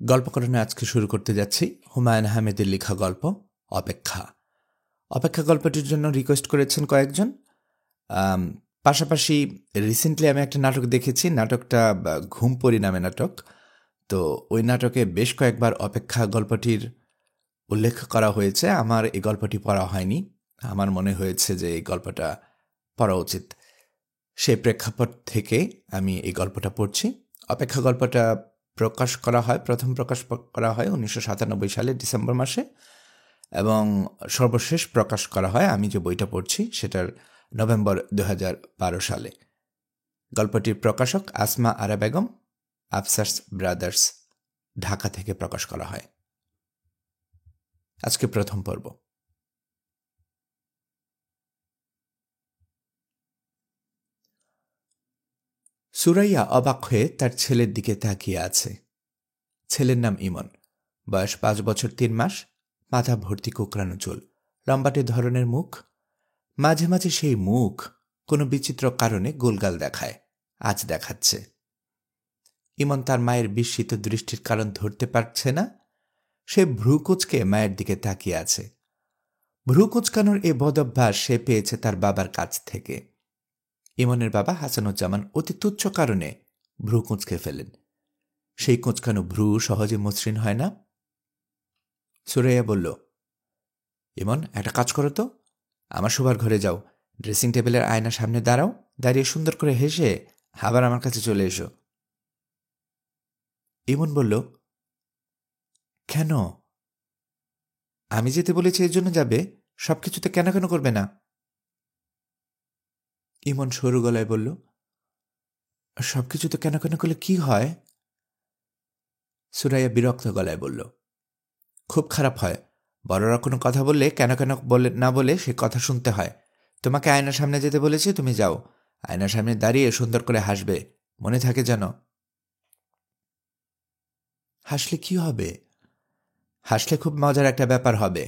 গল্পকরণে আজকে শুরু করতে যাচ্ছি হুমায়ুন আহমেদের লেখা গল্প অপেক্ষা। অপেক্ষা গল্পটির জন্য রিকোয়েস্ট করেছেন কয়েকজন। পাশাপাশি রিসেন্টলি আমি একটা নাটক দেখেছি, নাটকটা ঘুমপড়ি নামে নাটক। তো ওই নাটকে বেশ কয়েকবার অপেক্ষা গল্পটির উল্লেখ করা হয়েছে। আমার এই গল্পটি পড়া হয়নি, আমার মনে হয়েছে যে এই গল্পটা পড়া উচিত। সেই প্রেক্ষাপট থেকে আমি এই গল্পটা পড়ছি। অপেক্ষা গল্পটা প্রথম প্রকাশ করা হয় 1997 সালে ডিসেম্বর মাসে, এবং সর্বশেষ প্রকাশ করা হয় আমি যে বইটা পড়ছি সেটার নভেম্বর 2012 সালে। গল্পটির প্রকাশক আসমা আরা বেগম, আফসার্স ব্রাদার্স, ঢাকা থেকে প্রকাশ করা হয়। আজকে প্রথম পর্ব। সুরাইয়া অবাক হয়ে তার ছেলের দিকে তাকিয়ে আছে। ছেলের নাম ইমন, বয়স 5 বছর 3 মাস, মাথা ভর্তি কোঁকড়ানো চুল, লম্বাটে ধরনের মুখ। মাঝে মাঝে সেই মুখ কোনো বিচিত্র কারণে গোলগাল দেখায়, আজ দেখাচ্ছে। ইমন তার মায়ের বিস্মিত দৃষ্টির কারণ ধরতে পারছে না। সে ভ্রু কুঁচকে মায়ের দিকে তাকিয়ে আছে। ভ্রু কুঁচকানোর এ বদভ্যাস সে পেয়েছে তার বাবার কাছ থেকে। ইমনের বাবা হাসানুজ্জামান অতি তুচ্ছ কারণে ভ্রু কুঁচকে ফেলেন। সেই কুঁচকানো ভ্রু সহজে মসৃণ হয় না। সুরাইয়া বলল, ইমন, একটা কাজ করো তো, আমার শোবার ঘরে যাও, ড্রেসিং টেবিলের আয়নার সামনে দাঁড়াও, দাঁড়িয়ে সুন্দর করে হেসে আবার আমার কাছে চলে এসো। ইমন বলল, কেন? আমি যেতে বলেছি এর জন্য যাবে? সবকিছুতে কেন কেন করবে না? ইমন সরু গলায় বলল, সবকিছুতে কেন কেন করলে কি হয়? সুরাইয়া বিরক্ত গলায় বলল, খুব খারাপ হয়। বড়রা কোনো কথা বললে কেন কেন না বলে সে কথা শুনতে হয়। তোমাকে আয়নার সামনে যেতে বলেছি, তুমি যাও। আয়নার সামনে দাঁড়িয়ে সুন্দর করে হাসবে, মনে থাকে যেন। হাসলে কি হবে? হাসলে খুব মজার একটা ব্যাপার হবে।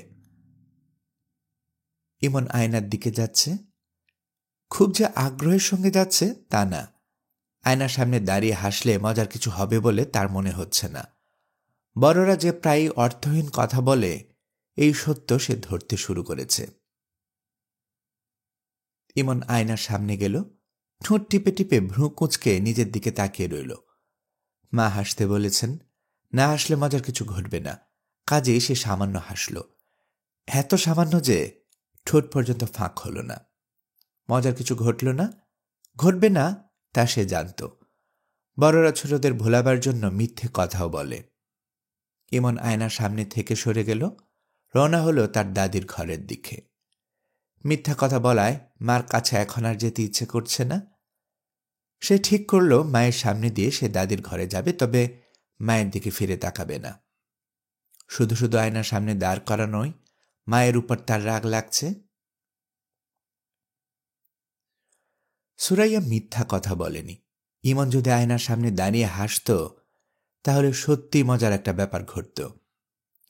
ইমন আয়নার দিকে যাচ্ছে। খুব যে আগ্রহের সঙ্গে যাচ্ছে তা না। আয়নার সামনে দাঁড়িয়ে হাসলে মজার কিছু হবে বলে তার মনে হচ্ছে না। বড়রা যে প্রায় অর্থহীন কথা বলে, এই সত্য সে ধরতে শুরু করেছে। ইমন আয়নার সামনে গেল, ঠোঁট টিপে টিপে ভ্রু কুঁচকে নিজের দিকে তাকিয়ে রইল। মা হাসতে বলেছেন, না হাসলে মজার কিছু ঘটবে না। কাজেই সে সামান্য হাসল, এত সামান্য যে ঠোঁট পর্যন্ত ফাঁক হল না। মজার কিছু ঘটল না, ঘটবে না তা সে জানত। বড়রা ছোটদের ভোলাবার জন্য মিথ্যে কথাও বলে। ইমন আয়নার সামনে থেকে সরে গেল, রওনা হলো তার দাদির ঘরের দিকে। মিথ্যা কথা বলায় মার কাছে এখন আর যেতে ইচ্ছে করছে না। সে ঠিক করল মায়ের সামনে দিয়ে সে দাদির ঘরে যাবে, তবে মায়ের দিকে ফিরে তাকাবে না। শুধু শুধু আয়নার সামনে দাঁড় করানোই মায়ের উপর তার রাগ লাগছে। সুরাইয়া মিথ্যা কথা বলেনি। ইমন যদি আয়নার সামনে দাঁড়িয়ে হাসত, তাহলে সত্যি মজার একটা ব্যাপার ঘটত।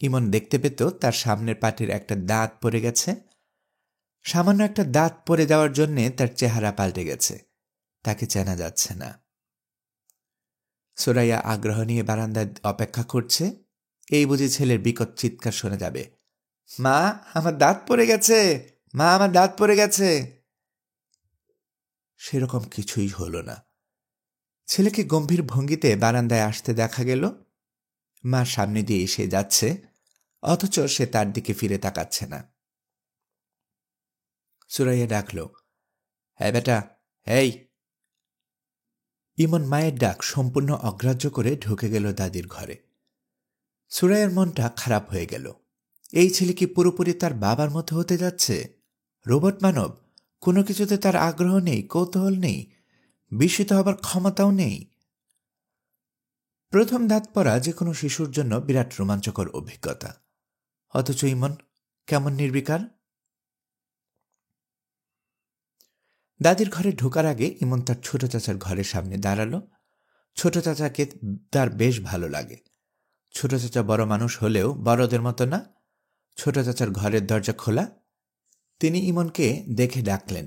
ইমন দেখতে পেত তার সামনের পাটির একটা দাঁত পড়ে গেছে। সামান্য একটা দাঁত পড়ে যাওয়ার জন্যে তার চেহারা পাল্টে গেছে, তাকে চেনা যাচ্ছে না। সুরাইয়া আগ্রহ নিয়ে বারান্দায় অপেক্ষা করছে, এই বুঝি ছেলের বিকট চিৎকার শোনা যাবে, মা, আমার দাঁত পড়ে গেছে, মা, আমার দাঁত পড়ে গেছে। সেরকম কিছুই হল না। ছেলেকে গম্ভীর ভঙ্গিতে বারান্দায় আসতে দেখা গেল। মা সামনে দিয়ে এসে যাচ্ছে, অথচ সে তার দিকে ফিরে তাকাচ্ছে না। সুরাইয়া ডাকল, হ্যাঁ বেটা, এই। ইমন মায়ের ডাক সম্পূর্ণ অগ্রাহ্য করে ঢুকে গেল দাদির ঘরে। সুরাইয়ার মনটা খারাপ হয়ে গেল। এই ছেলে কি পুরোপুরি তার বাবার মতো হতে যাচ্ছে? রোবট মানব, কোনো কিছুতে তার আগ্রহ নেই, কৌতূহল নেই, বিস্মিত হবার ক্ষমতাও নেই। প্রথম দাঁত পড়া যে কোনো শিশুর জন্য বিরাট রোমাঞ্চকর অভিজ্ঞতা, অথচ ইমন কেমন নির্বিকার। দাদির ঘরে ঢোকার আগে ইমন তার ছোট চাচার ঘরের সামনে দাঁড়ালো। ছোট চাচাকে তার বেশ ভালো লাগে। ছোট চাচা বড় মানুষ হলেও বড়দের মতো না। ছোট চাচার ঘরের দরজা খোলা। তিনি ইমনকে দেখে ডাকলেন,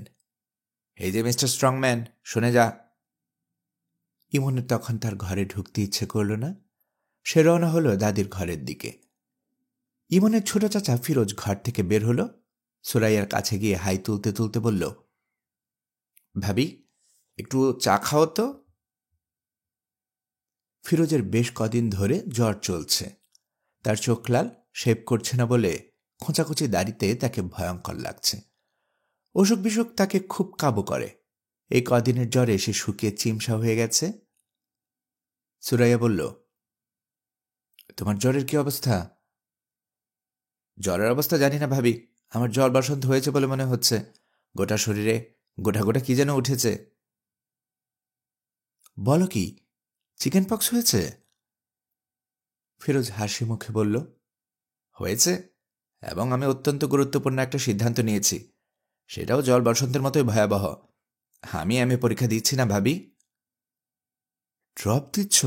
এই যে মিস্টার স্ট্রংম্যান, শুনে যা। ইমনের তখন তার ঘরে ঢুকতে ইচ্ছে করল না। সে রওনা হলো দাদির ঘরের দিকে। ইমনের ছোট চাচা ফিরোজ ঘর থেকে বের হলো। সুরাইয়ার কাছে গিয়ে হাই তুলতে তুলতে বলল, ভাবি, একটু চা খাও তো। ফিরোজের বেশ কদিন ধরে জ্বর চলছে। তার চোখ লাল, শেভ করছে না বলে খোঁচাখুচি দাড়িতে তাকে ভয়ঙ্কর লাগছে। অসুখ বিসুখ তাকে খুব কাবু করে। এই কদিনের জ্বরে সে শুকিয়ে চিমসা হয়ে গেছে। সুরাইয়া বলল, তোমার জ্বরের কি অবস্থা? জ্বরের অবস্থা জানি না ভাবি, আমার জ্বর বসন্ত হয়েছে বলে মনে হচ্ছে। গোটা শরীরে গোটা গোটা কি যেন উঠেছে। বলো কি, চিকেন পক্স হয়েছে? ফিরোজ হাসি মুখে বলল, হয়েছে, এবং আমি অত্যন্ত গুরুত্বপূর্ণ একটা সিদ্ধান্ত নিয়েছি। সেটাও জল বসন্তের মতোই ভয়াবহ। আমি পরীক্ষা দিচ্ছি না ভাবি। ড্রপ দিচ্ছ?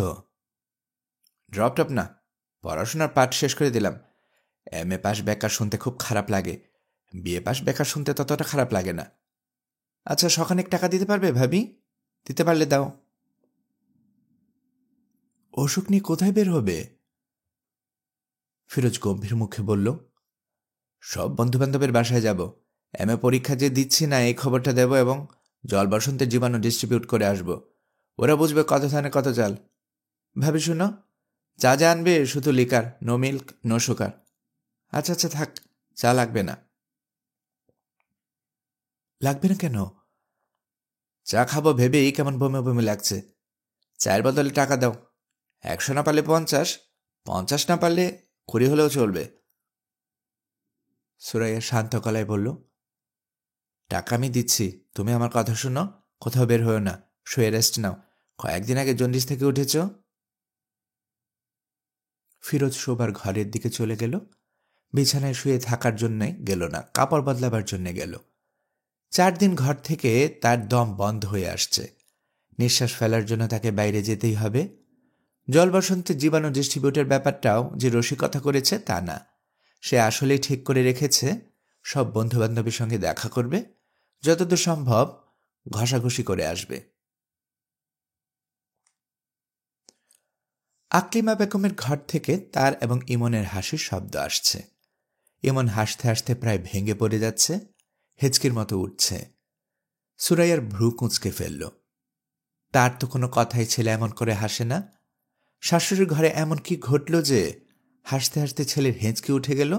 ড্রপ টপ না, পড়াশোনার পাঠ শেষ করে দিলাম। এমএ পাস বেকার শুনতে খুব খারাপ লাগে, বিএ পাস বেকার শুনতে ততটা খারাপ লাগে না। আচ্ছা, শখানেক টাকা দিতে পারবে ভাবি? দিতে পারলে দাও। অসুখ নিয়ে কোথায় বের হবে? ফিরোজ গম্ভীর মুখে বলল, সব বন্ধুবান্ধবের বাসায় যাব। এমএ পরীক্ষা যে দিচ্ছি না এই খবরটা দেব এবং জল বসন্তের জীবাণু ডিস্ট্রিবিউট করে আসব। ওরা বুঝবে কত ধানে কত চাল। ভাবি শুনো, চা যা আনবে শুধু liquor, no milk, no sugar. আচ্ছা আচ্ছা থাক, চা লাগবে না। লাগবে না কেন? চা খাবো ভেবেই কেমন বমি বমি লাগছে। চায়ের বদলে টাকা দাও। 100 না পারলে 50, 50 না পারলে 20 হলেও চলবে। সুরাইয়া শান্ত গলায় বলল, টাকা আমি দিচ্ছি, তুমি আমার কথা শুনো, কোথাও বের হয়েও না, শুয়ে রেস্ট নাও। কয়েকদিন আগে জন্ডিস থেকে উঠেছ। ফিরোজ শোবার ঘরের দিকে চলে গেল। বিছানায় শুয়ে থাকার জন্যে গেল না, কাপড় বদলাবার জন্যে গেল। 4 দিন ঘর থেকে তার দম বন্ধ হয়ে আসছে। নিঃশ্বাস ফেলার জন্য তাকে বাইরে যেতেই হবে। জল বসন্তের জীবাণু ডিস্ট্রিবিউটের ব্যাপারটাও যে রসিকতা করেছে তা না, সে আসলেই ঠিক করে রেখেছে সব বন্ধুবান্ধবের সঙ্গে দেখা করবে, যতদূর সম্ভব ঘষাঘষি করে আসবে। আকলিমা বেগমের ঘর থেকে তার এবং ইমনের হাসির শব্দ আসছে। ইমন হাসতে হাসতে প্রায় ভেঙে পড়ে যাচ্ছে, হেঁচকির মতো উঠছে। সুরাইয়ার ভ্রু কুঁচকে ফেলল। তার তো কোনো কথাই ছেলে এমন করে হাসে না। শাশুড়ির ঘরে এমন কি ঘটল যে হাসতে হাসতে ছেলের হেঁচকি উঠে গেল?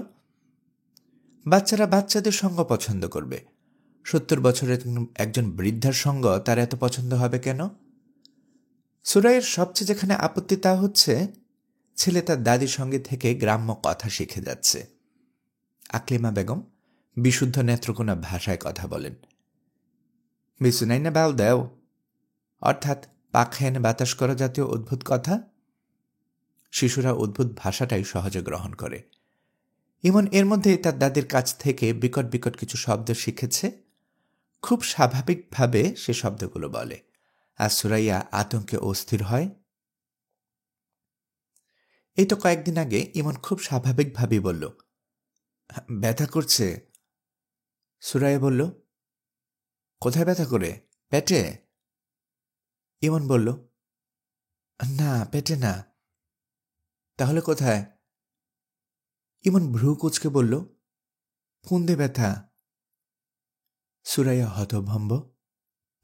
বাচ্চারা বাচ্চাদের সঙ্গ পছন্দ করবে, 70 বছরের একজন বৃদ্ধার সঙ্গ তার এত পছন্দ হবে কেন? সুরাইয়ের সবচেয়ে যেখানে আপত্তি তা হচ্ছে ছেলে তার দাদির সঙ্গে থেকে গ্রাম্য কথা শিখে যাচ্ছে। আকলিমা বেগম বিশুদ্ধ নেত্রকোনা ভাষায় কথা বলেন। বিছুনাই না বাল দেও, অর্থাৎ পাখেন বাতাস করা জাতীয় অদ্ভুত কথা। শিশুরা অদ্ভুত ভাষাটাই সহজে গ্রহণ করে। ইমন এর মধ্যেই তার দাদির কাছ থেকে বিকট বিকট কিছু শব্দ শিখেছে। খুব স্বাভাবিকভাবে সে শব্দগুলো বলে, আর সুরাইয়া আতঙ্কে অস্থির হয়। এই তো কয়েকদিন আগে ইমন খুব স্বাভাবিকভাবেই বলল, ব্যথা করছে। সুরাইয়া বলল, কোথায় ব্যথা করে? পেটে? ইমন বলল, না পেটে না। তাহলে কোথায়? ইমন ভ্রু কুঁচকে বলল, পুন্দে ব্যথা। সুরাইয়া হতভম্ব,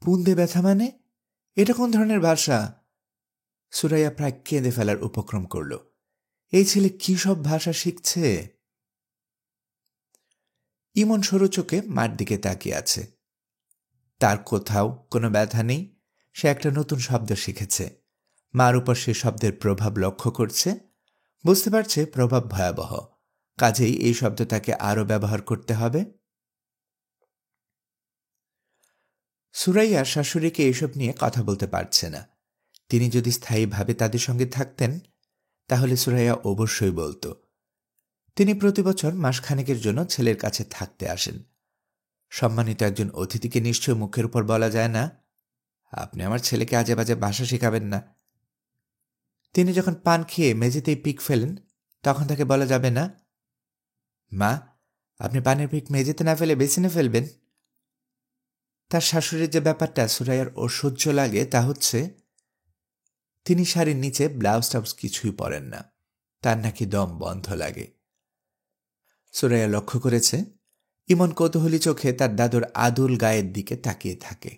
পুন্দে ব্যথা মানে? এটা কোন ধরনের ভাষা? সুরাইয়া প্রায় কেঁদে ফেলার উপক্রম করল। এই ছেলে কি সব ভাষা শিখছে? ইমন সরু চোখে মার দিকে তাকিয়ে আছে। তার কোথাও কোনো ব্যথা নেই, সে একটা নতুন শব্দ শিখেছে। মার উপর সে শব্দের প্রভাব লক্ষ্য করছে, বুঝতে পারছে প্রভাব ভয়াবহ, কাজেই এই শব্দ তাকে আরও ব্যবহার করতে হবে। সুরাইয়ার শাশুড়িকে এসব নিয়ে কথা বলতে পারছে না। তিনি যদি স্থায়ীভাবে তাদের সঙ্গে থাকতেন তাহলে সুরাইয়া অবশ্যই বলত। তিনি প্রতি বছর মাসখানেকের জন্য ছেলের কাছে থাকতে আসেন। সম্মানিত একজন অতিথিকে নিশ্চয় মুখের উপর বলা যায় না, আপনি আমার ছেলেকে আজে বাজে ভাষা শেখাবেন না। তিনি যখন পান খেয়ে মেঝেতেই পিক ফেলেন তখন তাকে বলা যাবে না, মা আপনি পানের পিক মেঝেতে না ফেলে বেসিনে ফেলবেন। তার শাশুড়ির যে ব্যাপারটা সুরাইয়ার অসহ্য লাগে তা হচ্ছে তিনি শাড়ির নিচে ব্লাউজ টাউজ কিছুই পরেন না। তার নাকি দম বন্ধ লাগে। সুরাইয়া লক্ষ্য করেছে ইমন কৌতূহলী চোখে তার দাদুর আদুল গায়ের দিকে তাকিয়ে থাকে।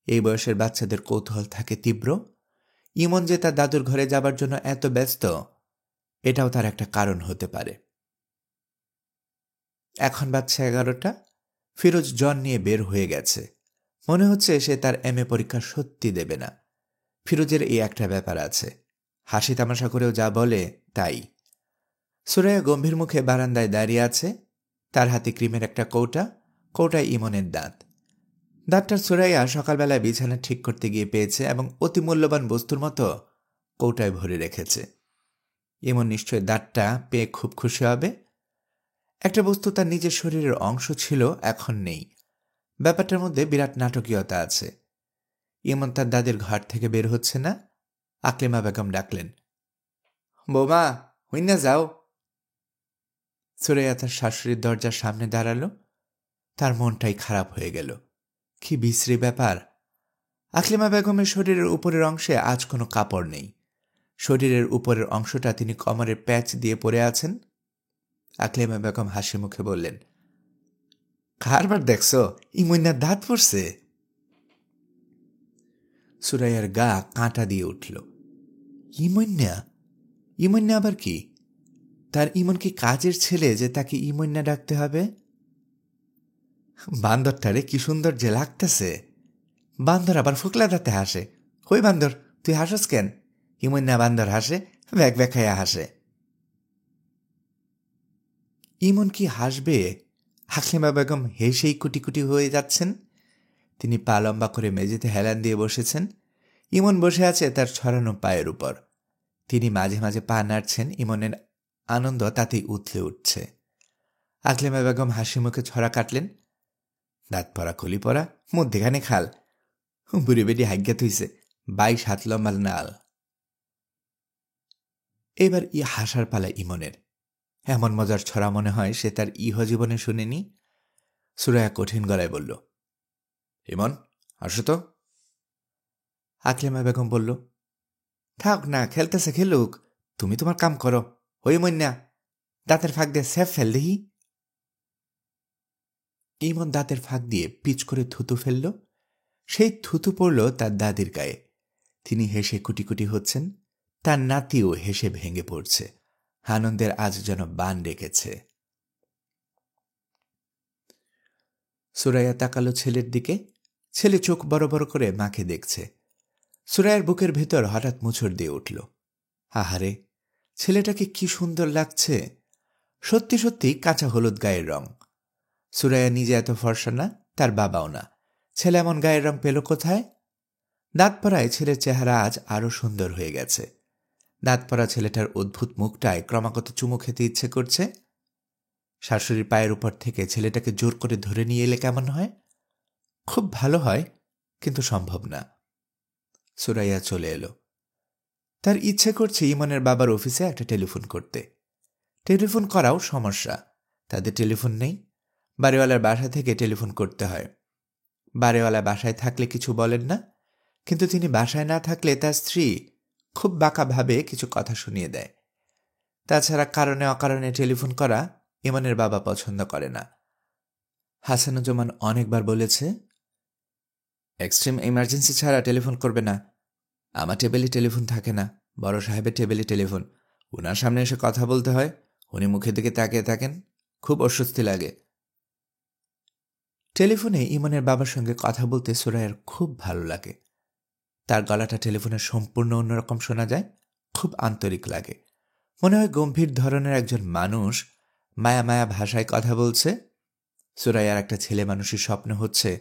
এই বয়সের বাচ্চাদের কৌতূহল থাকে তীব্র। ইমন যে তার দাদুর ঘরে যাবার জন্য এত ব্যস্ত, এটাও তার একটা কারণ হতে পারে। এখন বাজছে 11টা। ফিরোজ জ্বর নিয়ে বের হয়ে গেছে। মনে হচ্ছে সে তার MA পরীক্ষা সত্যি দেবে না। ফিরোজের এই একটা ব্যাপার আছে, হাসি তামাশা করেও যা বলে তাই। সুরাইয়া গম্ভীর মুখে বারান্দায় দাঁড়িয়ে আছে। তার হাতে ক্রিমের একটা কৌটা, কৌটায় ইমনের দাঁত। দাঁতটার সুরাইয়া সকালবেলায় বিছানা ঠিক করতে গিয়ে পেয়েছে এবং অতি মূল্যবান বস্তুর মতো কৌটায় ভরে রেখেছে। ইমন নিশ্চয় দাঁতটা পেয়ে খুব খুশি হবে। একটা বস্তু তার নিজের শরীরের অংশ ছিল, এখন নেই। ব্যাপারটার মধ্যে বিরাট নাটকীয়তা আছে। ইমন তার দাদির ঘর থেকে বের হচ্ছে না। আকলিমা বেগম ডাকলেন, বৌমা হুইন্না যাও। সুরাইয়া তার শাশুড়ির দরজার সামনে দাঁড়ালো। তার মনটাই খারাপ হয়ে গেল। কি বিশ্রী ব্যাপার! আকলিমা বেগমের শরীরের উপরের অংশে আজ কোনো কাপড় নেই। শরীরের উপরের অংশটা তিনি কমরের প্যাচ দিয়ে পরে আছেন। আকলিমা বেগম হাসি মুখে বললেন, কারবার দেখছো, ইমন্যার দাঁত পড়ছে। সুরাইয়ার গা কাঁটা দিয়ে উঠল। ইমন্যা? ইমন্যা আবার কি? তার ইমন কি কাজের ছেলে যে তাকে ইমন্যা ডাকতে হবে? বান্দরটারে কি সুন্দর যে লাগতেছে। বান্দর আবার ফুকলা দাঁতে হাসে। হই বান্দর, তুই হাসস কেন? ইমন্যা বান্দর হাসে, ব্যাক ব্যাক খাইয়া হাসে। ইমন কি হাসবে? আকলিমা বেগম হেসেই কুটি কুটি হয়ে যাচ্ছেন। তিনি পা লম্বা করে মেঝেতে হেলান দিয়ে বসেছেন। ইমন বসে আছে তার ছড়ানো পায়ের উপর। তিনি মাঝে মাঝে পা নাড়ছেন। ইমনের আনন্দ তাতেই উথলে উঠছে। আকলিমা বেগম হাসি মুখে ছড়া কাটলেন, দাঁত পরা কলি পরা, মধ্যেখানে খাল, বুড়ি বেটি হাগ্যা থইছে, 22 হাত লম্বা নাল। এবার হাসার পালা ইমনের। এমন মজার ছড়া মনে হয় সে তার ইহজীবনে শুনেনি। সুরাইয়া কঠিন গলায় বলল, ইমন আসো তো। আকলিমা বেগম বলল, থাক না, খেলতেছে খেলুক, তুমি তোমার কাম করো। ওই মন্যা, দাঁতের ফাঁক দিয়ে সেফ ফেল দেখি। ইমন দাঁতের ফাঁক দিয়ে পিচ করে থুতু ফেলল। সেই থুতু পড়ল তার দাদির গায়ে। তিনি হেসে কুটি কুটি হচ্ছেন। তার নাতিও হেসে ভেঙে পড়ছে। আনন্দের আজ যেন বান ডেকেছে। সুরাইয়া তাকালো ছেলের দিকে। ছেলে চোখ বড় বড় করে মাকে দেখছে। সুরাইয়ার বুকের ভেতর হঠাৎ মুছড় দিয়ে উঠল। আহারে, ছেলেটাকে কি সুন্দর লাগছে! সত্যি সত্যি কাঁচা হলুদ গায়ের রং। সুরাইয়া নিজে এত ফর্সা না, তার বাবাও না। ছেলে এমন গায়ের রং পেল কোথায়? দাঁত পড়ায় ছেলের চেহারা আজ আরো সুন্দর হয়ে গেছে। দাঁত পড়া ছেলেটার অদ্ভুত মুখটায় ক্রমাগত চুমু খেতে ইচ্ছে করছে। শাশুড়ির পায়ের উপর থেকে ছেলেটাকে জোর করে ধরে নিয়ে এলে কেমন হয়? খুব ভালো হয়, কিন্তু সম্ভব না। সুরাইয়া চলে এলো। তার ইচ্ছে করছে ইমনের বাবার অফিসে একটা টেলিফোন করতে। টেলিফোন করাও সমস্যা, তাদের টেলিফোন নেই। বাড়িওয়ালার বাসা থেকে টেলিফোন করতে হয়। বাড়িওয়ালা বাসায় থাকলে কিছু বলেন না, কিন্তু তিনি বাসায় না থাকলে তার স্ত্রী খুব বাঁকাভাবে কিছু কথা শুনিয়ে দেয়। তাছাড়া কারণে অকারণে টেলিফোন করা ইমনের বাবা পছন্দ করে না। হাসানুজ্জামান অনেকবার বলেছে, এক্সট্রিম ইমার্জেন্সি ছাড়া টেলিফোন করবে না। আমার টেবিলে টেলিফোন থাকে না, বড় সাহেবের টেবিলে টেলিফোন। উনার সামনে এসে কথা বলতে হয়, উনি মুখের দিকে তাকিয়ে থাকেন, খুব অস্বস্তি লাগে। টেলিফোনে ইমনের বাবার সঙ্গে কথা বলতে সুরাইয়ার খুব ভালো লাগে। তার গলাটা টেলিফোনে সম্পূর্ণ অন্যরকম শোনা যায়, খুব আন্তরিক লাগে। মনে হয় গম্ভীর ধরনের একজন মানুষ মায়া মায়া ভাষায় কথা বলছে। সুরাইয়ার একটা ছেলে মানুষের স্বপ্ন হচ্ছে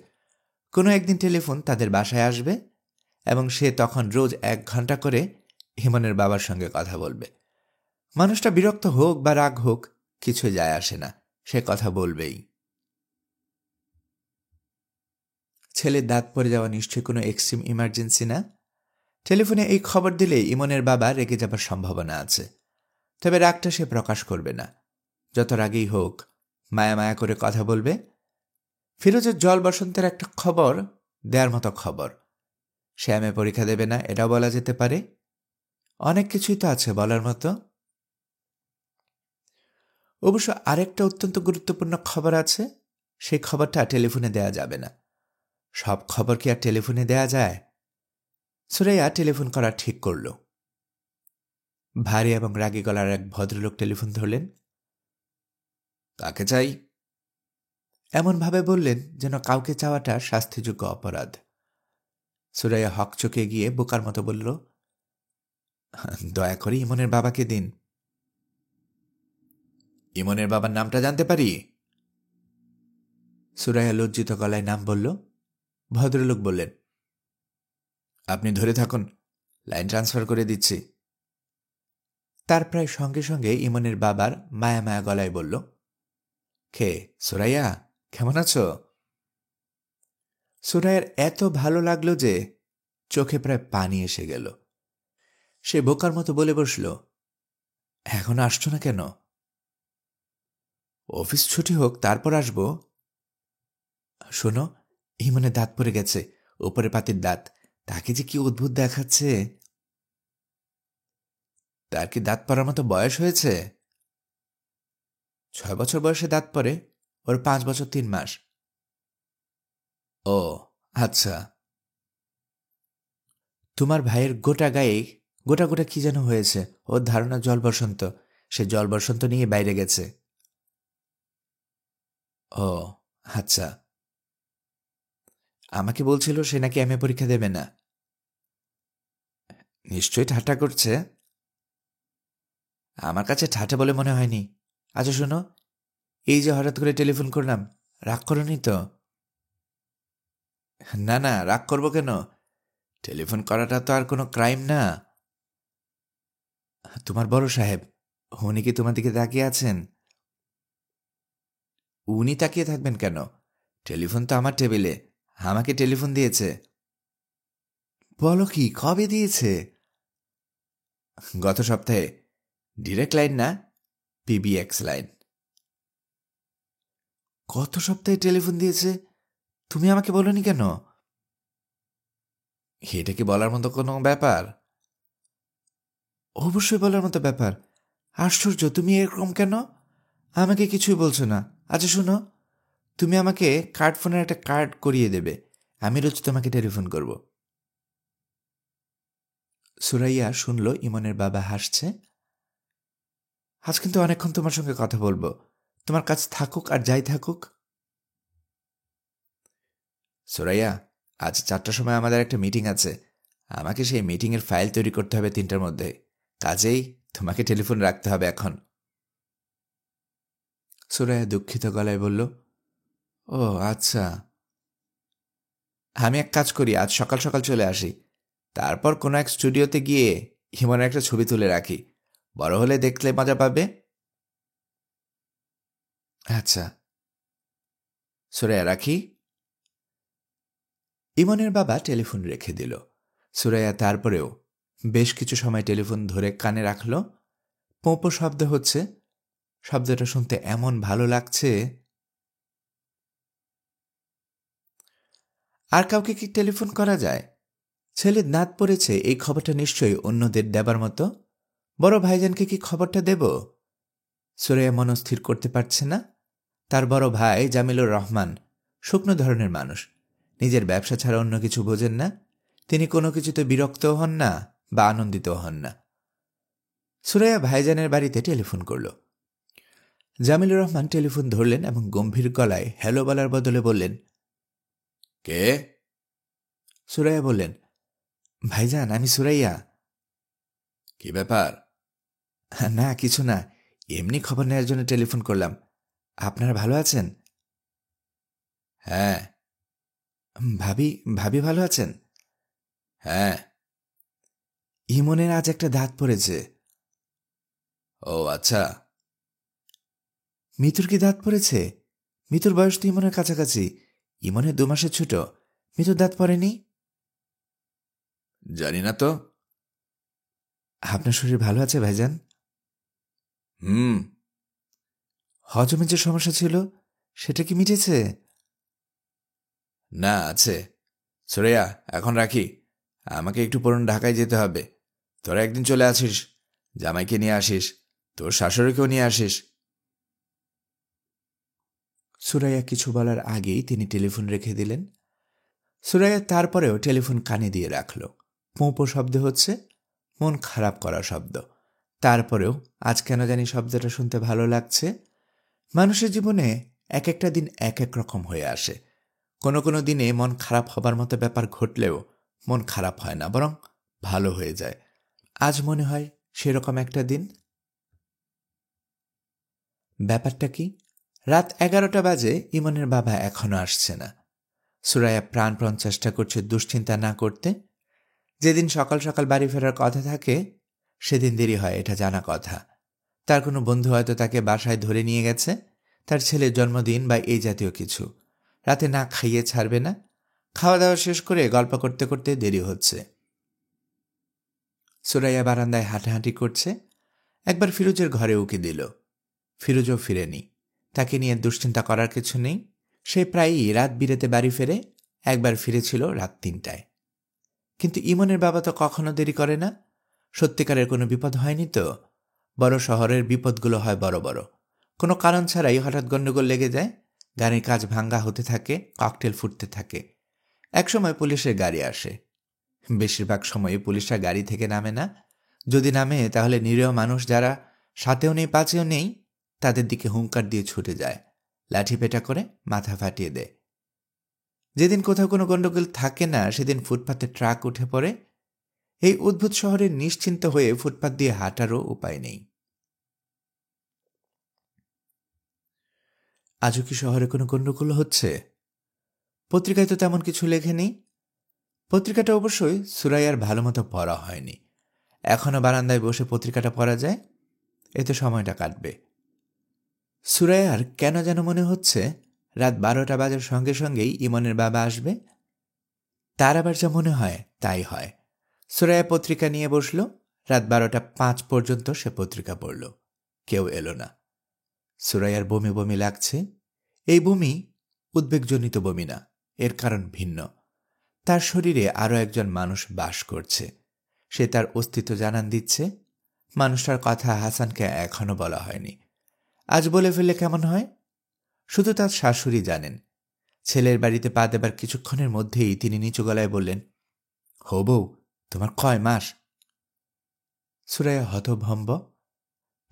কোনো একদিন টেলিফোন তাদের বাসায় আসবে এবং সে তখন রোজ 1 ঘন্টা করে ইমনের বাবার সঙ্গে কথা বলবে। মানুষটা বিরক্ত হোক বা রাগ হোক, কিছু যায় আসে না, সে কথা বলবেই। ছেলের দাঁত পড়ে যাওয়া নিশ্চয়ই কোনো এক্সট্রিম ইমার্জেন্সি না। টেলিফোনে এই খবর দিলে ইমনের বাবা রেগে যাবার সম্ভাবনা আছে। তবে রাগটা সে প্রকাশ করবে না। যত রাগেই হোক, মায়া মায়া করে কথা বলবে। ফিরোজের জল বসন্তের একটা খবর দেওয়ার মতো খবর। সে MA পরীক্ষা দেবে না, এটাও বলা যেতে পারে। অনেক কিছুই তো আছে বলার মতো। অবশ্য আরেকটা অত্যন্ত গুরুত্বপূর্ণ খবর আছে, সেই খবরটা টেলিফোনে দেয়া যাবে না। সব খবর কি আর টেলিফোনে দেয়া যায়? সুরাইয়া টেলিফোন করা ঠিক করল। ভারী এবং রাগী গলার এক ভদ্রলোক টেলিফোন ধরলেন। কাকে চাই? এমনভাবে বললেন যেন কাউকে চাওয়াটা শাস্তিযোগ্য অপরাধ। সুরাইয়া হকচকে গিয়ে বোকার মতো বলল, দয়া করে ইমনের বাবাকে দিন। ইমনের বাবার নামটা জানতে পারি? সুরাইয়া লজ্জিত গলায় নাম বলল। ভদ্রলোক বললেন, আপনি ধরে থাকুন, লাইন ট্রান্সফার করে দিচ্ছি। তার প্রায় সঙ্গে সঙ্গে ইমনের বাবার মায়া মায়া গলায় বলল, কে সুরাইয়া, কেমন আছো? সুরাইয়ার এত ভালো লাগলো যে চোখে প্রায় পানি এসে গেল। সে বোকার মতো বলে বসল, এখন আসছো না কেন? অফিস ছুটি হোক তারপর আসব। শোনো, ইমনের দাঁত পড়ে গেছে, উপরে পাতির দাঁত। তাকে যে কি অদ্ভুত দেখাচ্ছে। তার কি দাঁত পড়ার মতো বয়স হয়েছে? 6 বছর বয়সে দাঁত পড়ে, ওর 5 বছর 3 মাস। ও আচ্ছা। তোমার ভাইয়ের গোটা গায়ে গোটা গোটা কি যেন হয়েছে, ওর ধারণা জল বসন্ত। সে জল বসন্ত নিয়ে বাইরে গেছে। ও আচ্ছা। আমাকে বলছিল সে নাকি এমএ পরীক্ষা দেবে না। নিশ্চয়ই ঠাট্টা করছে। আমার কাছে ঠাট্টা বলে মনে হয়নি। আচ্ছা শোনো, এই যে হঠাৎ করে টেলিফোন করলাম, রাগ করনি তো? না না, রাগ করবো কেন? টেলিফোন করাটা তো আর কোনো ক্রাইম না। তোমার বড় সাহেব, উনি কি তোমার দিকে তাকিয়ে আছেন? উনি তাকিয়ে থাকবেন কেন? টেলিফোন তো আমার টেবিলে, আমাকে টেলিফোন দিয়েছে। বলো কি, কবে দিয়েছে? গত সপ্তাহে। ডিরেক্ট লাইন না, পিবিএক্স লাইন। গত সপ্তাহে টেলিফোন দিয়েছে, তুমি আমাকে বলনি কেন? এটা কি বলার মতো কোনো ব্যাপার? অবশ্যই বলার মতো ব্যাপার। আশ্চর্য, তুমি এরকম কেন? আমাকে কিছুই বলছো না। আচ্ছা শোনো, তুমি আমাকে কার্ড ফোনের একটা কার্ড করিয়ে দেবে, আমি রোজ তোমাকে টেলিফোন করব। সুরাইয়া শুনল ইমনের বাবা হাসছে। আজ কিন্তু অনেকক্ষণ তোমার সঙ্গে কথা বলবো, তোমার কাজ থাকুক আর যাই থাকুক। সুরাইয়া, আজ 4টার সময় আমাদের একটা মিটিং আছে। আমাকে সেই মিটিংয়ের ফাইল তৈরি করতে হবে 3টার মধ্যে। কাজেই তোমাকে টেলিফোন রাখতে হবে এখন। সুরাইয়া দুঃখিত গলায় বলল, ও আচ্ছা। আমি এক কাজ করি, আজ সকাল সকাল চলে আসি। তারপর কোনো এক স্টুডিওতে গিয়ে ইমনের একটা ছবি তুলে রাখি। বড় হলে দেখলে মজা পাবে। আচ্ছা। সুরাইয়া, রাখি। ইমনের বাবা টেলিফোন রেখে দিল। সুরাইয়া তারপরেও বেশ কিছু সময় টেলিফোন ধরে কানে রাখল। পোঁপো শব্দ হচ্ছে। শব্দটা শুনতে এমন ভালো লাগছে। আর কাউকে কি টেলিফোন করা যায়? ছেলের দাঁত পড়েছে, এই খবরটা নিশ্চয়ই অন্যদের দেবার মতো। বড় ভাইজানকে কি খবরটা দেব? সুরাইয়া মনস্থির করতে পারছে না। তার বড় ভাই জামিলুর রহমান শুকনো ধরনের মানুষ, নিজের ব্যবসা ছাড়া অন্য কিছু বোঝেন না। তিনি কোনো কিছুতে বিরক্তও হন না বা আনন্দিতও হন না। সুরাইয়া ভাইজানের বাড়িতে টেলিফোন করল। জামিলুর রহমান টেলিফোন ধরলেন এবং গম্ভীর গলায় হ্যালো বলার বদলে বললেন, কে? সুরাইয়া বললেন, ভাইজান, আমি সুরাইয়া। কি ব্যাপার? না কিছু না, এমনি খবর নেওয়ার জন্য টেলিফোন করলাম। আপনারা ভালো আছেন? হ্যাঁ। ভাবি ভাবি ভালো আছেন? হ্যাঁ। ইমনের আজ একটা দাঁত পড়েছে। ও আচ্ছা। মিতুর কি দাঁত পড়েছে? মিতুর বয়স তো ইমনের কাছাকাছি। ইমনের 2 মাসের ছোট। মিতুর দাঁত পড়েনি? জানি না তো। আপনার শরীর ভালো আছে ভাইজান? হুম। হজমের যে সমস্যা ছিল সেটা কি মিটেছে? না, আছে। সুরাইয়া, এখন রাখি, আমাকে একটু পড়ুন, ঢাকায় যেতে হবে। তোরা একদিন চলে আসিস, জামাইকে নিয়ে আসিস, তোর শাশুড়িকেও নিয়ে আসিস। সুরাইয়া কিছু বলার আগেই তিনি টেলিফোন রেখে দিলেন। সুরাইয়া তারপরেও টেলিফোন কানে দিয়ে রাখল। পোঁপো শব্দ হচ্ছে, মন খারাপ করা শব্দ। তারপরেও আজ কেন জানি শব্দটা শুনতে ভালো লাগছে। মানুষের জীবনে এক একটা দিন এক এক রকম হয়ে আসে। কোনো কোনো দিনে মন খারাপ হবার মতো ব্যাপার ঘটলেও মন খারাপ হয় না, বরং ভালো হয়ে যায়। আজ মনে হয় সেরকম একটা দিন। ব্যাপারটা কি? রাত 11টা বাজে, ইমনের বাবা এখনো আসছে না। সুরাইয়া প্রাণপণ চেষ্টা করছে দুশ্চিন্তা না করতে। যেদিন সকাল সকাল বাড়ি ফেরার কথা থাকে সেদিন দেরি হয়, এটা জানা কথা। তার কোনো বন্ধু হয়তো তাকে বাসায় ধরে নিয়ে গেছে, তার ছেলের জন্মদিন বা এই জাতীয় কিছু। রাতে না খাইয়ে ছাড়বে না। খাওয়া দাওয়া শেষ করে গল্প করতে করতে দেরি হচ্ছে। সুরাইয়া বারান্দায় হাঁটাহাঁটি করছে। একবার ফিরোজের ঘরে উকি দিল। ফিরোজও ফিরেনি। তাকে নিয়ে দুশ্চিন্তা করার কিছু নেই। সে প্রায়ই রাত বিরেতে বাড়ি ফেরে। একবার ফিরেছিল রাত 3টায়। কিন্তু ইমনের বাবা তো কখনো দেরি করে না। সত্যিকারের কোনো বিপদ হয়নি তো? বড় শহরের বিপদগুলো হয় বড় বড়, কোনো কারণ ছাড়াই হঠাৎ গণ্ডগোল লেগে যায়। গাড়ির কাজ ভাঙ্গা হতে থাকে, ককটেল ফুটতে থাকে। একসময় পুলিশের গাড়ি আসে। বেশিরভাগ সময়ই পুলিশরা গাড়ি থেকে নামে না। যদি নামে তাহলে নিরীহ মানুষ যারা সাথেও নেই পাঁচেও নেই তাদের দিকে হুঙ্কার দিয়ে ছুটে যায়, লাঠি পেটা করে মাথা ফাটিয়ে দেয়। যেদিন কোথাও কোনো গণ্ডগোল থাকে না সেদিন ফুটপাতে ট্রাক উঠে পড়ে। এই অদ্ভুত শহরে নিশ্চিন্ত হয়ে ফুটপাত দিয়ে হাঁটারও উপায় নেই। আজও কি শহরে কোনো গণ্ডগোল হচ্ছে? পত্রিকায় তো তেমন কিছু লেখে নেই। পত্রিকাটা অবশ্যই সুরাইয়ার ভালো মতো পড়া হয়নি। এখনও বারান্দায় বসে পত্রিকাটা পড়া যায়, এতে সময়টা কাটবে। সুরাইয়ার কেন যেন মনে হচ্ছে রাত 12টা বাজার সঙ্গে সঙ্গেই ইমনের বাবা আসবে। তার আবার যা মনে হয় তাই হয়। সুরাইয়া পত্রিকা নিয়ে বসল। রাত 12টা 5 পর্যন্ত সে পত্রিকা পড়ল। কেউ এলো না। সুরাইয়ার বমি বমি লাগছে। এই বমি উদ্বেগজনিত বমি না, এর কারণ ভিন্ন। তার শরীরে আরও একজন মানুষ বাস করছে। সে তার অস্তিত্ব জানান দিচ্ছে। মানুষটার কথা হাসানকে এখনো বলা হয়নি। আজ বলে ফেললে কেমন হয়? শুধু তার শাশুড়ি জানেন। ছেলের বাড়িতে পা দেবার কিছুক্ষণের মধ্যেই তিনি নিচু গলায় বললেন, হো বউ, তোমার কয় মাস? সুরাইয়া হতভম্ব।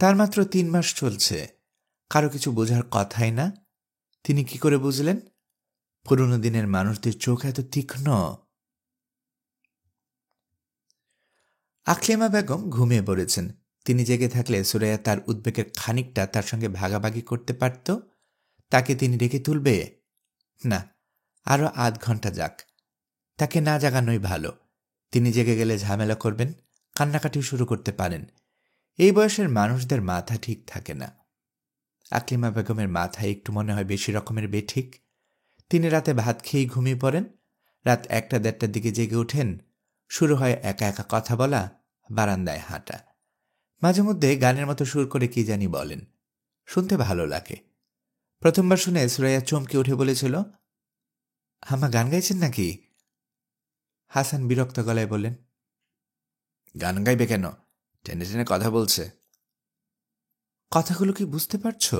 তার মাত্র 3 মাস চলছে। কারো কিছু বোঝার কথাই না। তিনি কি করে বুঝলেন? পুরনো দিনের মানুষদের চোখ এত তীক্ষ্ণ। আকলিমা বেগম ঘুমিয়ে পড়েছেন। তিনি জেগে থাকলে সুরাইয়া তার উদ্বেগের খানিকটা তার সঙ্গে ভাগাভাগি করতে পারত। তাকে তিনি ডেকে তুলবে না, আরও আধ ঘন্টা যাক। তাকে না জাগানোই ভালো। তিনি জেগে গেলে ঝামেলা করবেন, কান্নাকাটি শুরু করতে পারেন। এই বয়সের মানুষদের মাথা ঠিক থাকে না। আকলিমা বেগমের মাথায় একটু মনে হয় বেশি রকমের বেঠিক। তিনি রাতে ভাত খেয়েই ঘুমিয়ে পড়েন। রাত 1টা-1:30টার দিকে জেগে ওঠেন। শুরু হয় একা একা কথা বলা, বারান্দায় হাঁটা। মাঝে মধ্যে গানের মতো সুর করে কি জানি বলেন। শুনতে ভালো লাগে। প্রথমবার শুনে সুরাইয়া চমকে উঠে বলেছিল, আম্মা গান গাইছেন নাকি? হাসান বিরক্ত গলায় বললেন, গান গাইবে কেন? টেনে টেনে কথা বলছে। কথাগুলো কি বুঝতে পারছো?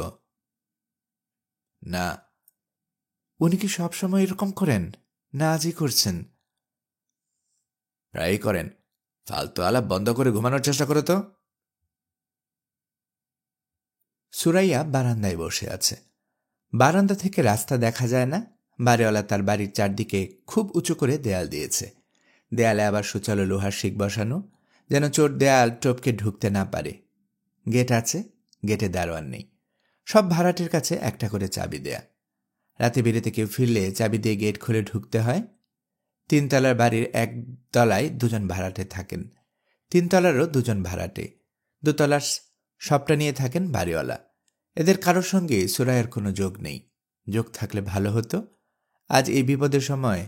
না। উনি কি সবসময় এরকম করেন, না আজই করছেন? প্রায়ই করেন। ফালতু আলাপ বন্ধ করে ঘুমানোর চেষ্টা করো তো। সুরাইয়া বারান্দায় বসে আছে। বারান্দা থেকে রাস্তা দেখা যায় না। বাড়িওয়ালা তার বাড়ির চারদিকে খুব উঁচু করে দেয়াল দিয়েছে। দেয়ালে আবার সুচালো লোহার শিক বসানো, যেন চোর দেয়াল টপকে ঢুকতে না পারে। গেট আছে, গেটে দারোয়ান নেই। সব ভাড়াটের কাছে একটা করে চাবি দেয়া। রাতে বেরোতে কেউ ফিরলে চাবি দিয়ে গেট খুলে ঢুকতে হয়। 3 তলার বাড়ির 1 তলায় 2জন ভাড়াটে থাকেন। 3 তলারও 2জন ভাড়াটে। 2 তলার সবটা নিয়ে থাকেন বাড়িওয়ালা। এদের কারোর সঙ্গে সুরাইয়ার কোনো যোগ নেই। যোগ থাকলে ভালো হতো। আজ এই বিপদের সময়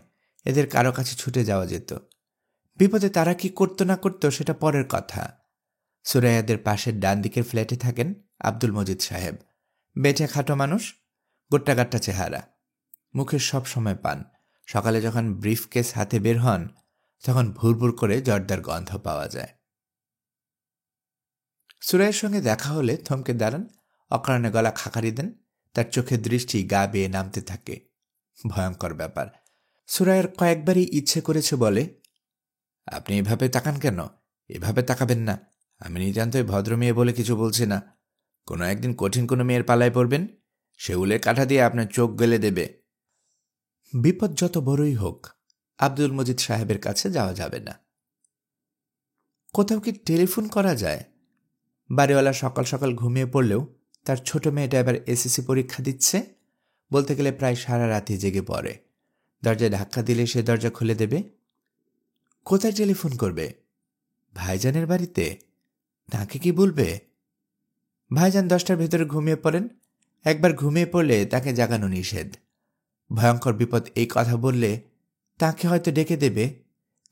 এদের কারো কাছে ছুটে যাওয়া যেত। বিপদে তারা কি করতো না করতো সেটা পরের কথা। সুরাইয়াদের পাশের ডান দিকের ফ্ল্যাটে থাকেন আব্দুল মজিদ সাহেব। বেঁটে খাটো মানুষ, গোট্টাগাট্টা চেহারা। মুখে সব সময় পান। সকালে যখন ব্রিফকেস হাতে বের হন তখন ভুরভুর করে জর্দার গন্ধ পাওয়া যায়। সুরাইয়ের সঙ্গে দেখা হলে থমকে দাঁড়ান, অকারণে গলা খাকারি দেন, তার চোখের দৃষ্টি গা বেয়ে নামতে থাকে। ভয়ঙ্কর ব্যাপার। সুরাইয়ের কয়েকবারই ইচ্ছে করেছে বলে, আপনি এভাবে তাকান কেন? এভাবে তাকাবেন না। আমি নিতান্তই ভদ্র মেয়ে বলে কিছু বলছি না। কোনো একদিন কঠিন কোনো মেয়ের পালায় পড়বেন, সে উলের কাঁটা দিয়ে আপনার চোখ গেলে দেবে। বিপদ যত বড়ই হোক, আব্দুল মজিদ সাহেবের কাছে যাওয়া যাবে না। কোথাও কি টেলিফোন করা যায়? বাড়িওয়ালা সকাল সকাল ঘুমিয়ে পড়লেও তার ছোট মেয়েটা এবার এসএসসি পরীক্ষা দিচ্ছে, বলতে গেলে প্রায় সারা রাতই জেগে পড়ে। দরজায় ধাক্কা দিলে সে দরজা খুলে দেবে। কোথায় টেলিফোন করবে? ভাইজানের বাড়িতে? তাকে কি বলবে? ভাইজান 10টার ভেতরে ঘুমিয়ে পড়েন। একবার ঘুমিয়ে পড়লে তাকে জাগানো নিষেধ। ভয়ঙ্কর বিপদ এই কথা বললে তাকে হয়তো ডেকে দেবে।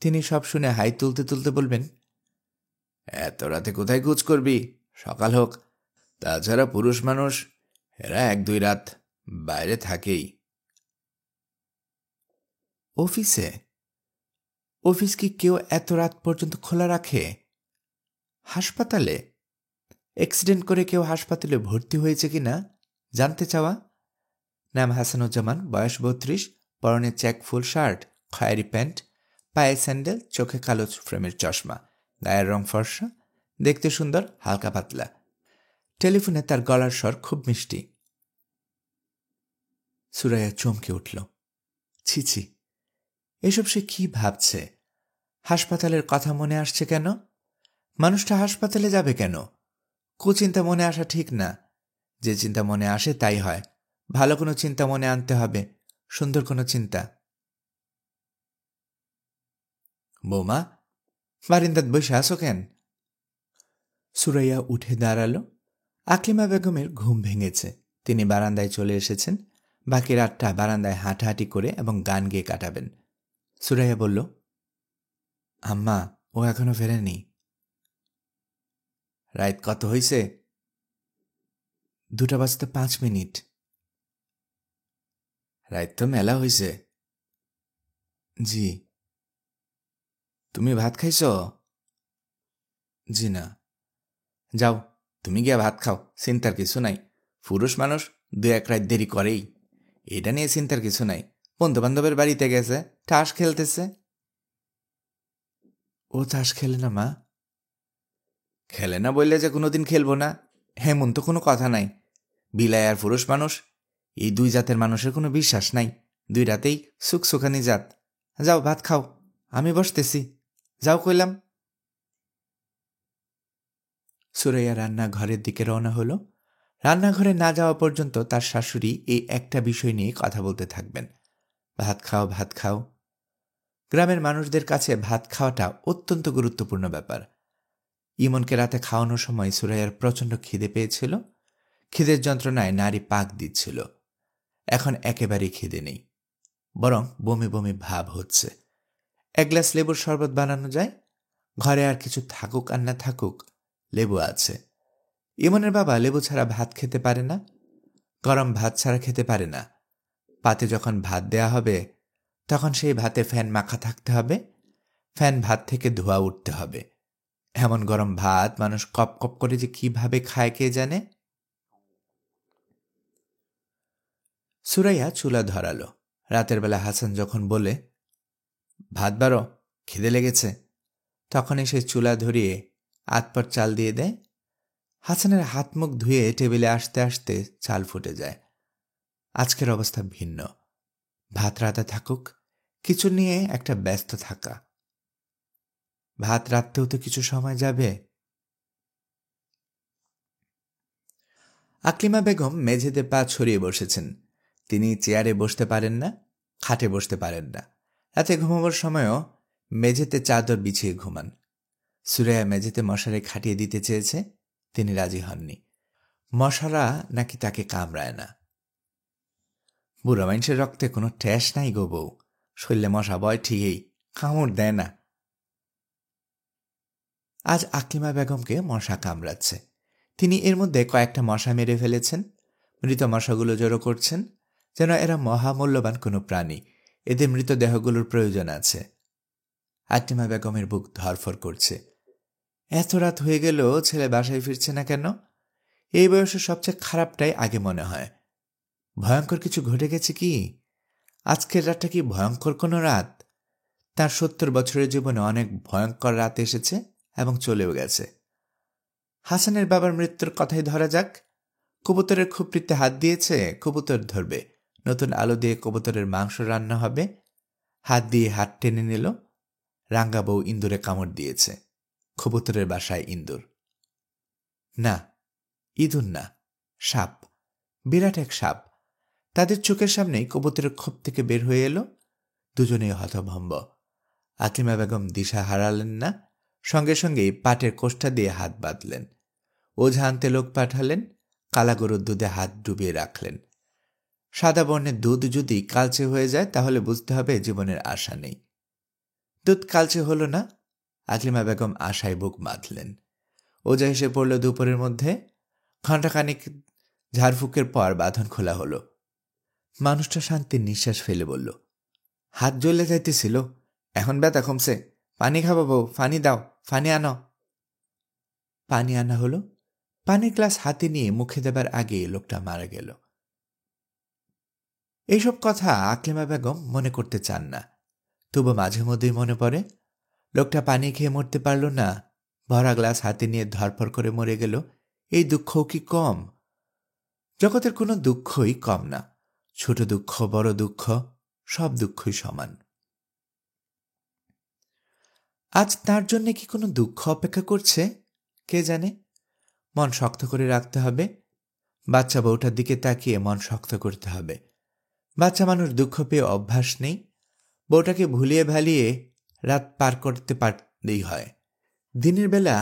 তিনি সব শুনে হাই তুলতে তুলতে বলবেন, এত রাতে কোথায় কুচ করবি? সকাল হোক। তাছাড়া পুরুষ মানুষ, এরা 1-2 রাত বাইরে থাকেই। অফিসে? অফিস কি কেউ এত রাত পর্যন্ত খোলা রাখে? হাসপাতালে? অ্যাক্সিডেন্ট করে কেউ হাসপাতালে ভর্তি হয়েছে কিনা জানতে চাওয়া। নাম হাসানুজ্জামান, বয়স 32, পরনে চেক ফুল শার্ট, খয়েরি প্যান্ট, পায়ে স্যান্ডেল, চোখে কালো ফ্রেমের চশমা, গায়ের রং ফর্সা, দেখতে সুন্দর, হালকা পাতলা। টেলিফোনে তার গলার স্বর খুব মিষ্টি। সুরাইয়া চমকে উঠল। ছি ছি, এসব সে কি ভাবছে? হাসপাতালের কথা মনে আসছে কেন? মানুষটা হাসপাতালে যাবে কেন? কুচিন্তা মনে আসা ঠিক না। যে চিন্তা মনে আসে তাই হয়। ভালো কোনো চিন্তা মনে আনতে হবে, সুন্দর কোনো চিন্তা। বৌমা, বারিন্দাত বসে আছো কেন? সুরাইয়া উঠে দাঁড়ালো। আকলিমা বেগমের ঘুম ভেঙেছে। তিনি বারান্দায় চলে এসেছেন। বাকি রাতটা বারান্দায় হাঁটাহাঁটি করে এবং গান গেয়ে কাটাবেন। সুরাইয়া বলল, আম্মা, ও এখনো ফেরেনি। রাত কত হইছে? 2:05। রাত তো মেলা হইছে। জি। তুমি ভাত খাইছ? জি না। যাও, তুমি গিয়া ভাত খাও, চিন্তার কিছু নাই। পুরুষ মানুষ 2-1 রাত দেরি করেই। এটা নিয়ে চিন্তার কিছু নাই। বন্ধুবান্ধবের বাড়িতে গেছে, তাস খেলতেছে। ও তাস খেলে না মা। খেলে না বললে যে কোনোদিন খেলবো না এমন তো কোনো কথা নাই। বিলাই আর পুরুষ মানুষ, এই 2 জাতের মানুষের কোনো বিশ্বাস নাই। 2 রাতেই সুখসুখানি জাত। যাও ভাত খাও, আমি বসতেছি। যাও কইলাম। সুরাইয়া রান্নাঘরের দিকে রওনা হলো। রান্নাঘরে না যাওয়া পর্যন্ত তার শাশুড়ি এই একটা বিষয় নিয়ে কথা বলতে থাকবেন। ভাত খাও, ভাত খাও। গ্রামের মানুষদের কাছে ভাত খাওয়াটা অত্যন্ত গুরুত্বপূর্ণ ব্যাপার। ইমনকে রাতে খাওয়ানোর সময় সুরাইয়ার প্রচণ্ড খিদে পেয়েছিল। খিদের যন্ত্রণায় নারী পাক দিচ্ছিল। এখন একেবারেই খিদে নেই, বরং বমি বমি ভাব হচ্ছে। 1 গ্লাস লেবুর শরবত বানানো যায়। ঘরে আর কিছু থাকুক আর না থাকুক, লেবু আছে। ইমনের বাবা লেবু ছাড়া ভাত খেতে পারে না, গরম ভাত ছাড়া খেতে পারে না। পাতে যখন ভাত দেয়া হবে তখন সেই ভাতে ফ্যান মাখা থাকতে হবে। ফ্যান ভাত থেকে ধোঁয়া উঠতে হবে। এমন গরম ভাত মানুষ কপ কপ করে যে কিভাবে খায় কে জানে। সুরাইয়া চুলা ধরালো। রাতের বেলা হাসান যখন বলে, ভাত বাড়ো, খিদে লেগেছে, তখনই সে চুলা ধরিয়ে আতপর চাল দিয়ে দেয়। হাসানের হাত মুখ ধুয়ে টেবিলে আসতে আসতে চাল ফুটে যায়। আজকের অবস্থা ভিন্ন। ভাত রাতে থাকুক, কিছু নিয়ে একটা ব্যস্ত থাকা। ভাত রাততেও তো কিছু সময় যাবে। আকলিমা বেগম মেঝেতে পা ছড়িয়ে বসেছেন। তিনি চেয়ারে বসতে পারেন না, খাটে বসতে পারেন না। রাতে ঘুমাবার সময়ও মেঝেতে চাদর বিছিয়ে ঘুমান। সুরাইয়া মেঝেতে মশারি খাটিয়ে দিতে চেয়েছে, তিনি রাজি হননি। মশারা নাকি তাকে কামড়ায় না। বুড়া মানুষের রক্তে কোনো ঠেস নাই গো বউ। শরীরে মশা বয় ঠিকই, কামড় দেয় না। আজ আকলিমা বেগমকে মশা কামড়াচ্ছে। তিনি এর মধ্যে কয়েকটা মশা মেরে ফেলেছেন। মৃত মশাগুলো জড়ো করছেন, যেন এরা মহামূল্যবান কোনো প্রাণী। এদের মৃতদেহগুলোর প্রয়োজন আছে। আকলিমা বেগমের বুক ধরফর করছে। এত রাত হয়ে গেল, ছেলে বাসায় ফিরছে না কেন? এই বয়সে সবচেয়ে খারাপটাই আগে মনে হয়। ভয়ঙ্কর কিছু ঘটে গেছে কি? আজকের রাতটা কি ভয়ঙ্কর কোনো রাত? তার ৭০ বছরের জীবনে অনেক ভয়ঙ্কর রাত এসেছে এবং চলেও গেছে। হাসানের বাবার মৃত্যুর কথাই ধরা যাক। কবুতরের খুপড়িতে হাত দিয়েছে, কবুতর ধরবে, নতুন আলো দিয়ে কবুতরের মাংস রান্না হবে। হাত দিয়ে হাত টেনে নিল, রাঙ্গা বউ ইঁদুরে কামড় দিয়েছে। কবুতরের বাসায় ইঁদুর না, ইঁদুর না, সাপ, বিরাট এক সাপ। তাদের চোখের সামনেই কবুতরের খোপ থেকে বের হয়ে এলো। দুজনেই হতভম্ব। আকলিমা বেগম দিশা হারালেন না, সঙ্গে সঙ্গেই পাটের কোষ্ঠা দিয়ে হাত বাঁধলেন। ওঝা আনতে লোক পাঠালেন, কালা গরুর দুধে হাত ডুবিয়ে রাখলেন। সাদা বর্ণের দুধ যদি কালচে হয়ে যায় তাহলে বুঝতে হবে জীবনের আশা নেই। দুধ কালচে হলো না, আকলিমা বেগম আশায় বুক বাঁধলেন। ওঝা এসে পড়ল দুপুরের মধ্যে। ঘণ্টাখানিক ঝাড়ফুঁকের পর বাঁধন খোলা হলো। মানুষটা শান্তির নিঃশ্বাস ফেলে বলল, হাত জ্বলে যাইতেছিল, এখন ব্যথা কমছে। পানি খাবো বউ, পানি দাও, পানি আনো। পানি আনা হলো। পানির গ্লাস হাতে নিয়ে মুখে দেবার আগে লোকটা মারা গেল। এইসব কথা আকলিমা বেগম মনে করতে চান না, তবু মাঝে মধ্যেই মনে পড়ে। লোকটা পানি খেয়ে মরতে পারল না, ভরা গ্লাস হাতে নিয়ে ধরফর করে মরে গেল। এই দুঃখও কি কম? জগতের কোনো দুঃখই কম না। ছোট দুঃখ, বড় দুঃখ, সব দুঃখই সমান। আজ তার জন্য কি কোনো দুঃখ অপেক্ষা করছে? কে জানে। মন শক্ত করে রাখতে হবে। বাচ্চা বউটার দিকে তাকিয়ে মন শক্ত করতে হবে। বাচ্চা মানুষ দুঃখ পেয়ে অভ্যাস নেই। বউটাকে ভুলিয়ে ভালিয়ে রাত পার করতে পারলেই হয়। দিনের বেলা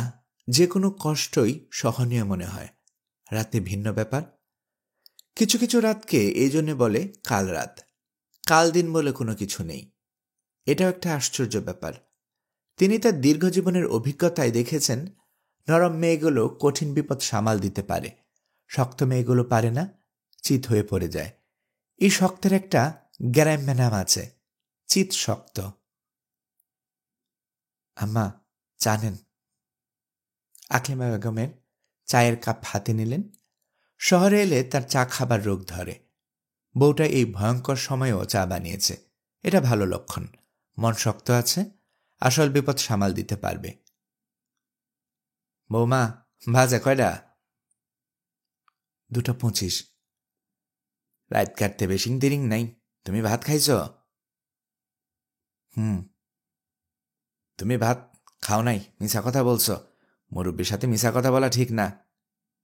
যে কোনো কষ্টই সহনীয় মনে হয়, রাতে ভিন্ন ব্যাপার। কিছু কিছু রাতকে এই জন্যে বলে কাল রাত। কাল দিন বলে কোনো কিছু নেই। এটাও একটা আশ্চর্য ব্যাপার। তিনি তার দীর্ঘ জীবনের অভিজ্ঞতায় দেখেছেন, নরম মেয়েগুলো কঠিন বিপদ সামাল দিতে পারে, শক্ত মেয়েগুলো পারে না, চিত হয়ে পড়ে যায়। এই শক্তের একটা গ্যারাম্য নাম আছে, চিত শক্ত। আম্মা, জানেন? আকলিমা বেগমের চায়ের কাপ হাতে নিলেন। শহরে এলে তার চা খাবার রোগ ধরে। বউটা এই ভয়ঙ্কর সময়েও চা বানিয়েছে, এটা ভালো লক্ষণ। মন শক্ত আছে, আসল বিপদ সামাল দিতে পারবে। বৌমা, ভাজা কয়টা? 2:25। রাত কাটতে বেশি দেরি নাই। তুমি ভাত খাইছ? তুমি ভাত খাও নাই, মিছা কথা বলছ। মুরব্বীর সাথে মিছা কথা বলা ঠিক না।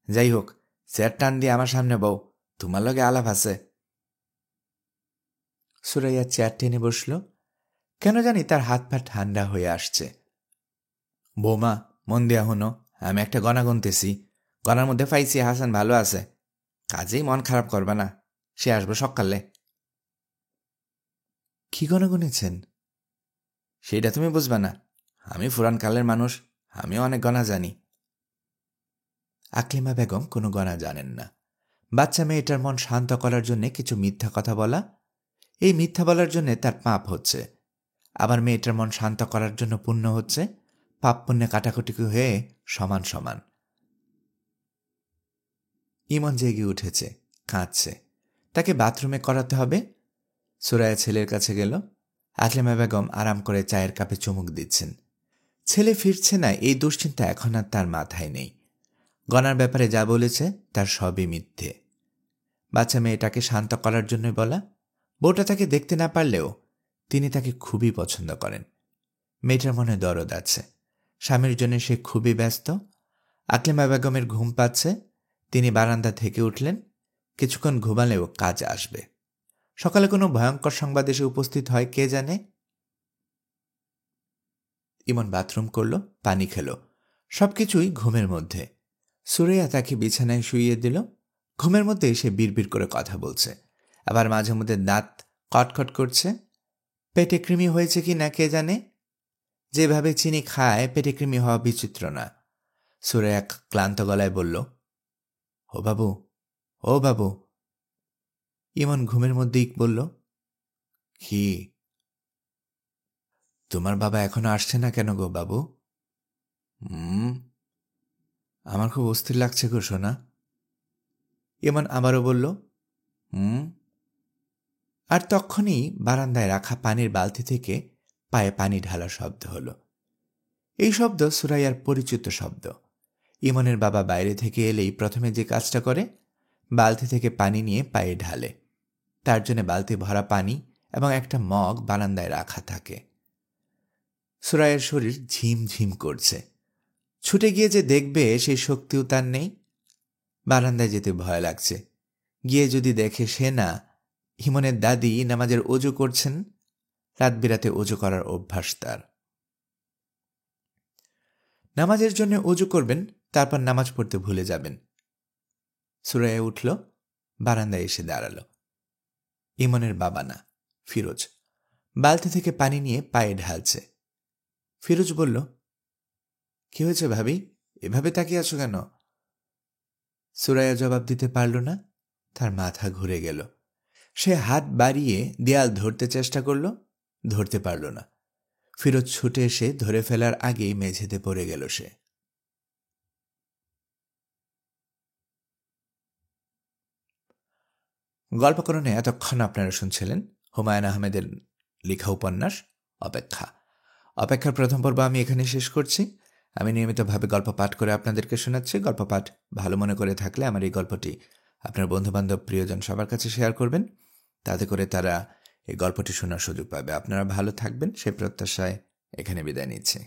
যাই হোক, চেয়ার টান দিয়ে আমার সামনে বউ, তোমার লগে আলাপ আছে। সুরাইয়া চেয়ার টেনে বসল। কেন জানি তার হাত পা ঠান্ডা হয়ে আসছে। বৌমা, মন দিয়া হনো, আমি একটা গণা গুনতেছি। গণার মধ্যে পাইছি হাসান ভালো আছে। কাজেই মন খারাপ করবে না, সে আসবো সকালে। কি গণা গুনেছেন? সেইটা তুমি বুঝবে না। আমি পুরান কালের মানুষ, আমিও অনেক গণা জানি। আকলিমা বেগম কোনো গণা জানেন না। বাচ্চা মেয়েটার মন শান্ত করার জন্যে কিছু মিথ্যা কথা বলা, এই মিথ্যা বলার জন্যে তার পাপ হচ্ছে। আবার মেয়েটার মন শান্ত করার জন্য পুণ্য হচ্ছে। পাপ পুণ্যে কাটাকুটি হয়ে সমান সমান। ইমন জেগে উঠেছে, কাঁদছে। তাকে বাথরুমে করাতে হবে। সুরায়া ছেলের কাছে গেল। আকলিমা বেগম আরাম করে চায়ের কাপে চুমুক দিচ্ছেন। ছেলে ফিরছে না, এই দুশ্চিন্তা এখন আর তার মাথায় নেই। গনার ব্যাপারে যা বলেছে তার সবই মিথ্যে। বাচ্চা মেয়েটাকে শান্ত করার জন্য বলা। বউটা তাকে দেখতে না পারলেও তিনি তাকে খুবই পছন্দ করেন। মেয়েটার মনে দরদ আছে। স্বামীর জন্য সে খুবই ব্যস্ত। আকলিমা বেগমের ঘুম পাচ্ছে। তিনি বারান্দা থেকে উঠলেন। কিছুক্ষণ ঘুমালেও কাজ আসবে। সকালে কোনো ভয়ঙ্কর সংবাদ এসে উপস্থিত হয় কে জানে। ইমন বাথরুম করল, পানি খেল, সবকিছুই ঘুমের মধ্যে। সুরাইয়া তাকে বিছানায় শুইয়ে দিল। ঘুমের মধ্যে সে বিড়বিড় করে কথা বলছে, আবার মাঝে মধ্যে দাঁত কটখট করছে। পেটে কৃমি হয়েছে কি না কে জানে। যেভাবে চিনি খায় পেটে কৃমি হওয়া বিচিত্র না। সুরাইয়া ক্লান্ত গলায় বলল, ও বাবু, ও বাবু। ইমন ঘুমের মধ্যেই বলল, কি? তোমার বাবা এখনো আসছে না কেন গো বাবু? আমার খুব অস্থির লাগছে গো সোনা। ইমন আবারও বলল, হুম। আর তখনই বারান্দায় রাখা পানির বালতি থেকে পায়ে পানি ঢালা শব্দ হলো। এই শব্দ সুরাইয়ার পরিচিত শব্দ। ইমনের বাবা বাইরে থেকে এলেই প্রথমে যে কাজটা করে, বালতি থেকে পানি নিয়ে পায়ে ঢালে। তার জন্য বালতি ভরা পানি এবং একটা মগ বারান্দায় রাখা থাকে। সুরাইয়ার শরীর ঝিমঝিম করছে। ছুটে গিয়ে যে দেখবে সেই শক্তিও তার নেই। বারান্দায় যেতে ভয় লাগছে। গিয়ে যদি দেখে সে না, ইমনের দাদি নামাজের ওযু করছেন। রাত বিরাতে ওযু করার অভ্যাস তার। নামাজের জন্য ওযু করবেন, তারপর নামাজ পড়তে ভুলে যাবেন। সুরাইয়া উঠল, বারান্দায় এসে দাঁড়াল। ইমনের বাবা না, ফিরোজ বালতি থেকে পানি নিয়ে পায়ে ঢালছে। ফিরোজ বলল, কি হয়েছে ভাবি, এভাবে তাকিয়ে আছো কেন? সুরাইয়া জবাব দিতে পারল না। তার মাথা ঘুরে গেল। সে হাত বাড়িয়ে দেয়াল ধরতে চেষ্টা করল, ধরতে পারল না। ফিরোজ ছুটে এসে ধরে ফেলার আগেই মেঝেতে পড়ে গেল সে। গল্পকরণে এতক্ষণ আপনারা শুনছিলেন হুমায়ুন আহমেদের লেখা উপন্যাস অপেক্ষা। অপেক্ষার প্রথম পর্ব আমি এখানে শেষ করছি। আমি নিয়মিতভাবে গল্প পাঠ করে আপনাদেরকে শোনাচ্ছি। গল্প পাঠ ভালো মনে করে থাকলে আমার এই গল্পটি আপনার বন্ধুবান্ধব প্রিয়জন সবার কাছে শেয়ার করবেন। তাতে করে তারা এই গল্পটি শোনার সুযোগ পাবে। আপনারা ভালো থাকবেন সেই প্রত্যাশায় এখানে বিদায় নিচ্ছি।